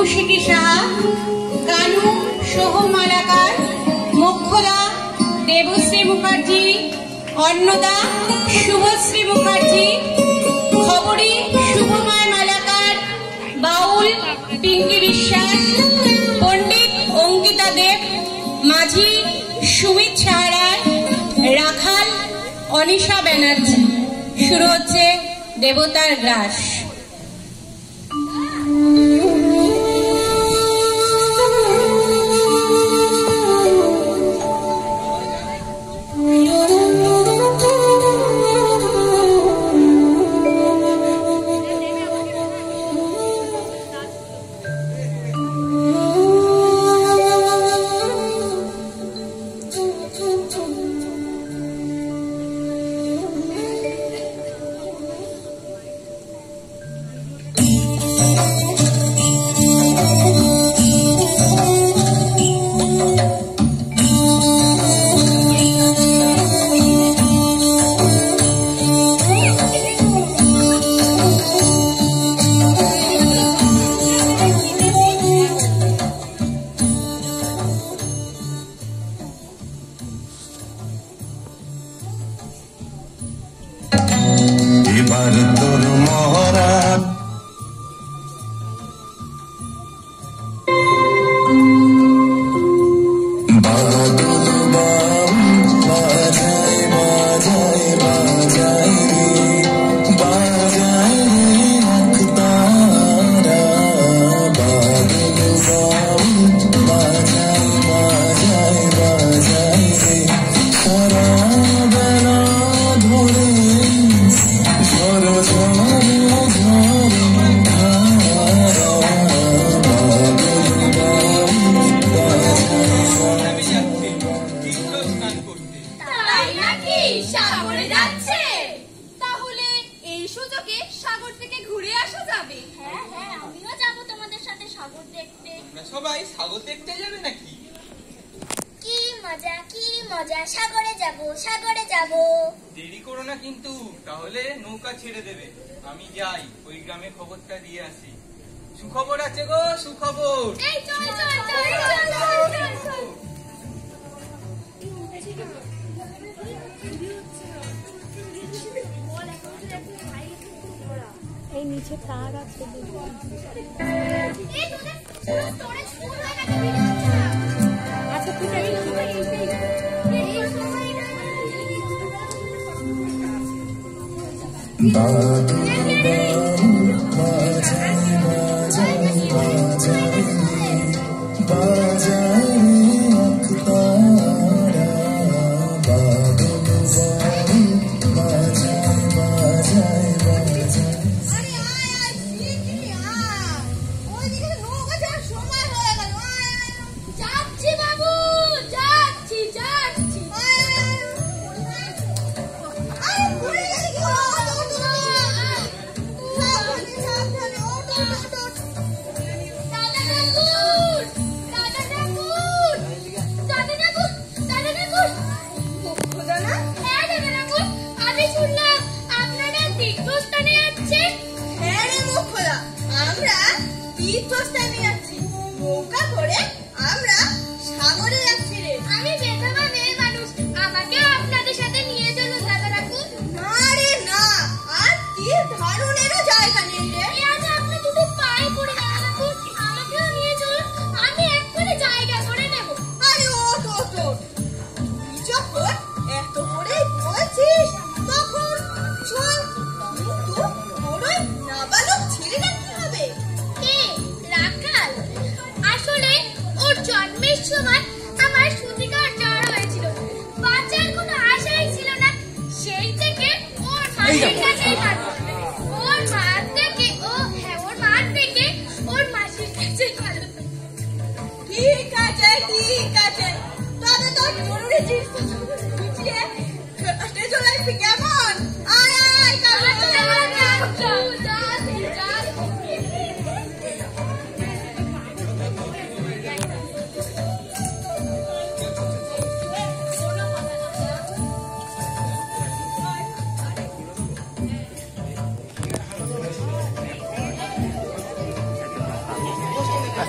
কৌশিকী সাহা, কানু সোহম মালাকার, মোক্ষদা দেবশ্রী মুখার্জি, অন্নদা শুভশ্রী মুখার্জি, খবরী শুভময় মালাকার, বাউল পিঙ্কি বিশ্বাস, পণ্ডিত অঙ্কিতা দেব, মাঝি সুমিত সাহারায়, রাখাল অনিশা ব্যানার্জি। শুরু হচ্ছে দেবতার গ্রাস।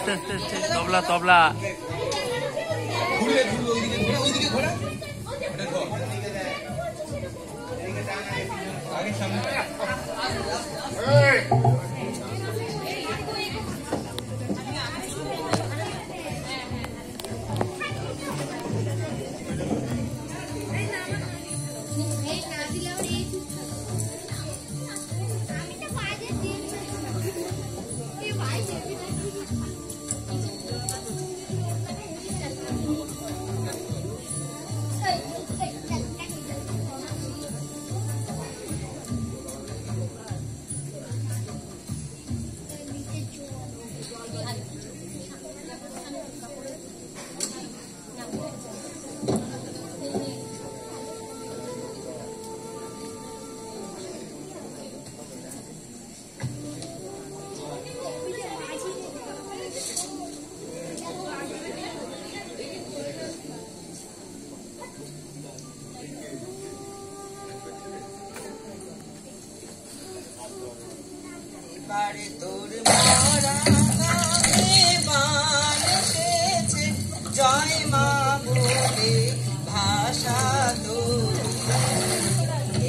আস্তে আস্তে আস্তে তবলা তবলা তোর মরা গানে বান এসেছে জয় মা বলে ভাষা তোর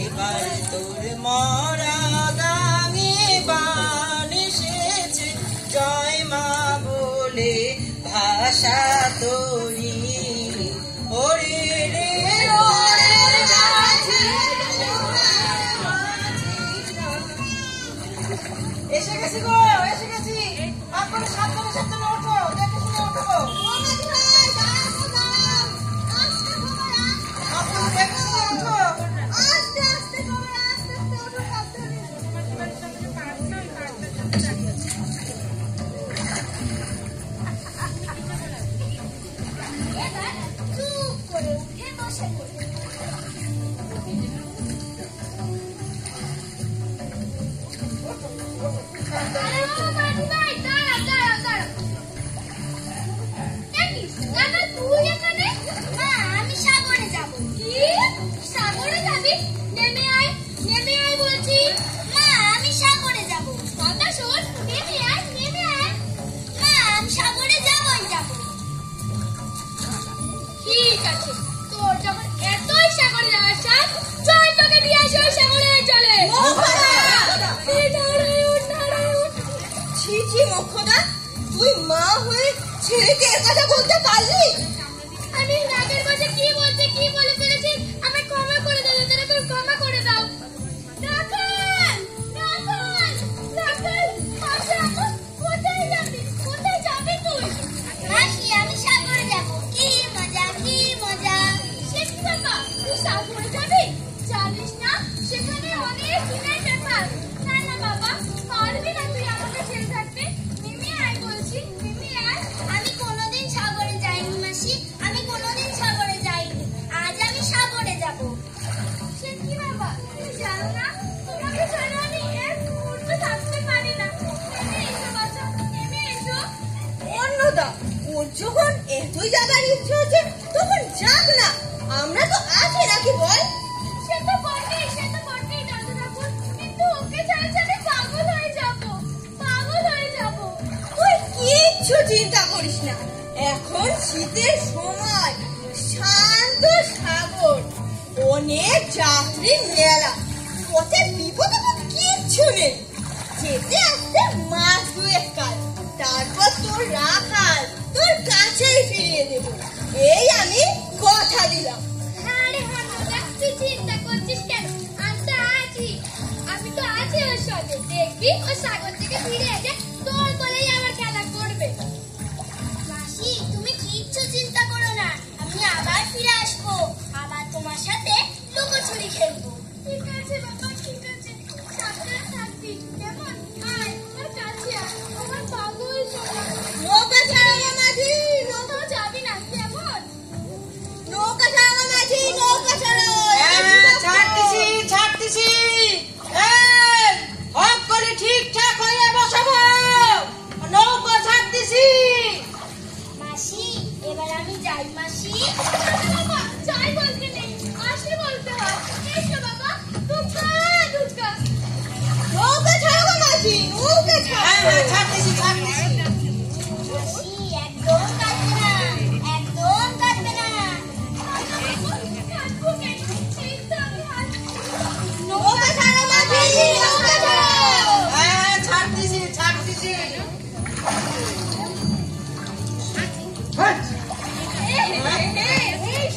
এবার তোর মরা গানে বান এসেছে জয় মা বলে ভাষা তোরি ওরে রে এসে গেছি গো, এসে গেছি। আপনারা সাবধানে সাবধানে ওঠো, দেখে শুনে ওঠো। আপনারা দেখে শুনে ওঠো। আস্তে আস্তে করে আস্তে আস্তে ওঠো, সাবধানে। চুপ করে উঠে বসে পড়ে। তুই মা হয়ে ছেলেকে এ কথা বলতে পারলি? আমি রাগের বসে কি বলছি, কি বলে ফেলেছি, আমি ক্ষমা করে দাও, তারা তোর ক্ষমা করে দাও। কোথায় যাবি, কোথায় যাবি তুই? মাসি, আমি সাগরে যাবো। কি মজা, কি মজা। সে কি বাবা, তুই সাগরে যাবি? জানিস না সেখানে অনেক দিনের ব্যাপার। না না বাবা, পারবি না তুই আমাকে ছেড়ে থাকতে। আমি কোনোদিন সাগরে যাইনি মাসি, আমি কোনোদিন সাগরে যাইনি। আজ আমি সাগরে যাব। সে কি বাবা, তুমি জানো না তোমাকে ছাড়া আমি এক মুহূর্ত থাকতে পারি না। নেমে এসো বাচ্চা, নেমে এসো। অন্নদা, ওর যখন এতই যাবার ইচ্ছে হচ্ছে তখন যাক না, আমরা তো আছি নাকি বল? সে তো বটেই দাদু ঠাকুর, কিন্তু ওকে ছাড়া ছাড়া পাগল হয়ে যাবো, পাগল হয়ে যাবো। তুই কিচ্ছু চিন্তা করিস না, এখন শীতের সময়, শান্ত সাগর, অনেক যাত্রী মেলা, পথে বিপদ কিচ্ছু নেই। যেতে আসতে মাস দুয়েক কাল, তারপর তোর রাখাল তোর কাছেই ফিরিয়ে দেব, এই আমি কথা দিলাম। আরে হানুদা, তুই চিন্তা করছিস কেন? আমি তো আছি ওর সাথে, দেখবি ও সাগর থেকে ফিরে এসে তোর কোলেই আমার খেলা করবে। মাসি, তুমি কিচ্ছু চিন্তা করো না, আমি আবার ফিরে আসবো, আবার তোমার সাথে লুকোচুরি খেলবো। ঠিক আছে বাবা, ঠিক আছে, সাবধানে থাকবি কেমন? আয় আমার কাছে আয়, আমার পাগল সোনা। নৌকা ছাড়াবো মাঝি, নৌকা যাবি না কেমন? নৌকা ছাড়াবো মাঝি, নৌকা ছাড়ো। ছাড়তেছি ছাড়তেছি, হক করে ঠিকঠাক হয়ে বসাবো, নৌকা ছাড়তেছি। মাসি, এবার আমি যাই। মাসি, যাই বলতে নেই, আসি বলতে হয়। এসো বাবা, দুর্গা দুর্গা। নৌকা ছাড়বো মাসি, নৌকা ছাড়বো। ছাড়তেছি ছাড়তেছি।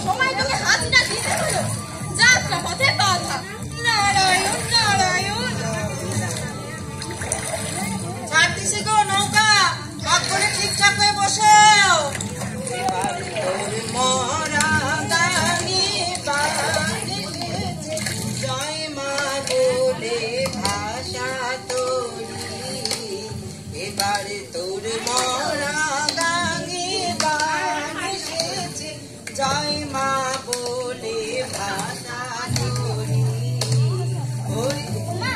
সময় তোকে হাতিটা দিতে হলো, যাত্রা পথে বাধা। নারায়ণ নারায়ণ। ছাড়তিছি গো নৌকা, হাত করে ঠিকঠাক হয়ে বসেও। এবারে তোর মরা গানে বাজেছে, জয় মা বলে ভাষা তোরি। এবারে তোর মরা গানে বাজেছে, জয় মা বলে ভাষা তোরি। ওই মা,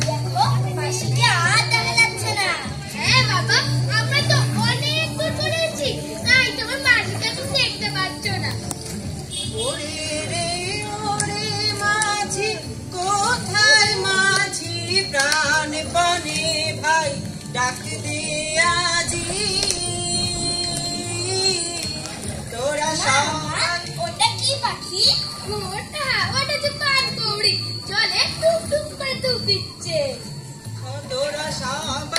দেখো মাসিকে আর দেখা যাচ্ছে না। হ্যাঁ বাবা, আমরা তো অনেক দূর চলে এসেছি, তাই তোমার মাসিকে তুমি দেখতে পাচ্ছ না। ওরে রে ওরে মাঝি, কোথায় মাঝি প্রাণপণে ভাই ডাক দে আজি। তোরা সবাই ওটা কি পাখি? ওটা যে পানকৌড়ি, জলে টুক টুক করে ডুব দিচ্ছে। তোরা সবাই